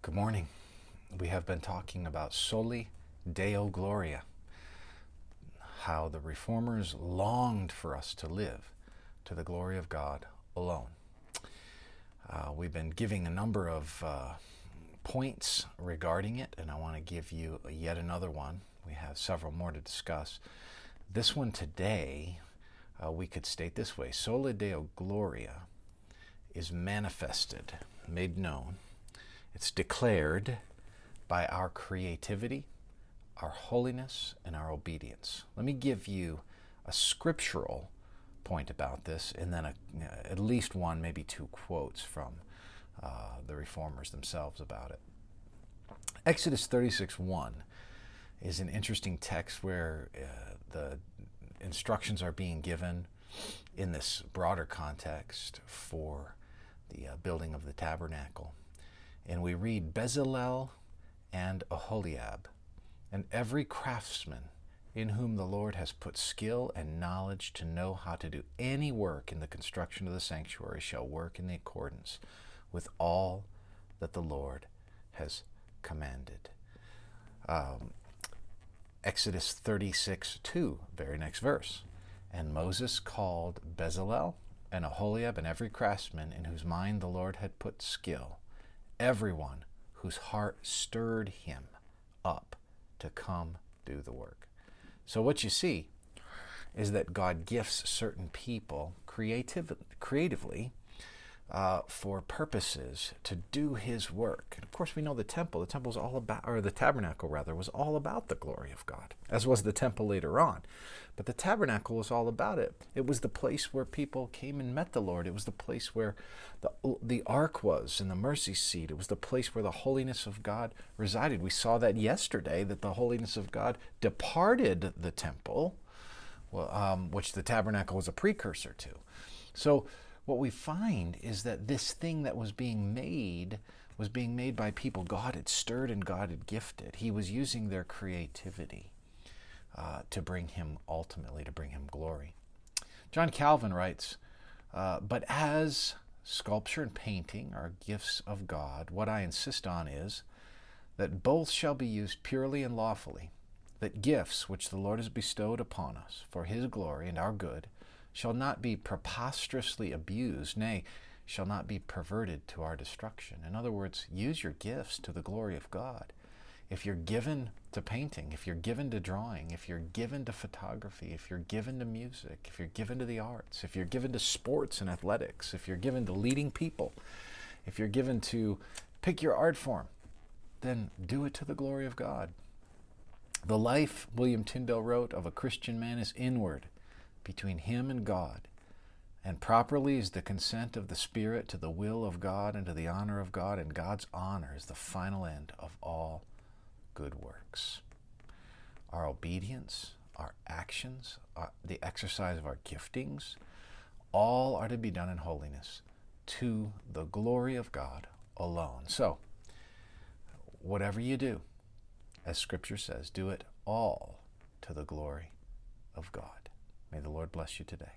Good morning. We have been talking about soli Deo Gloria, how the Reformers longed for us to live to the glory of God alone. We've been giving a number of points regarding it, and I want to give you yet another one. We have several more to discuss. This one today, we could state this way: soli Deo Gloria is manifested, made known. It's declared by our creativity, our holiness, and our obedience. Let me give you a scriptural point about this, and then at least one, maybe two quotes from the Reformers themselves about it. Exodus 36:1 is an interesting text where the instructions are being given in this broader context for the building of the tabernacle. And we read, Bezalel and Aholiab, and every craftsman in whom the Lord has put skill and knowledge to know how to do any work in the construction of the sanctuary shall work in accordance with all that the Lord has commanded. Exodus 36:2, very next verse. And Moses called Bezalel and Aholiab and every craftsman in whose mind the Lord had put skill, everyone whose heart stirred him up to come do the work. So what you see is that God gifts certain people creatively for purposes to do his work. And of course, we know the temple's all about, or the tabernacle rather, was all about the glory of God, as was the temple later on. But the tabernacle was all about it. It was the place where people came and met the Lord. It was the place where the ark was and the mercy seat. It was the place where the holiness of God resided. We saw that yesterday, that the holiness of God departed the temple, which the tabernacle was a precursor to. So what we find is that this thing that was being made by people God had stirred and God had gifted. He was using their creativity to bring him glory. John Calvin writes, but as sculpture and painting are gifts of God, what I insist on is that both shall be used purely and lawfully, that gifts which the Lord has bestowed upon us for his glory and our good shall not be preposterously abused, nay, shall not be perverted to our destruction. In other words, use your gifts to the glory of God. If you're given to painting, if you're given to drawing, if you're given to photography, if you're given to music, if you're given to the arts, if you're given to sports and athletics, if you're given to leading people, if you're given to pick your art form, then do it to the glory of God. The life, William Tyndale wrote, of a Christian man is inward, between him and God, and properly is the consent of the Spirit to the will of God and to the honor of God, and God's honor is the final end of all good works. Our obedience, our actions, the exercise of our giftings, all are to be done in holiness to the glory of God alone. So, whatever you do, as Scripture says, do it all to the glory of God. May the Lord bless you today.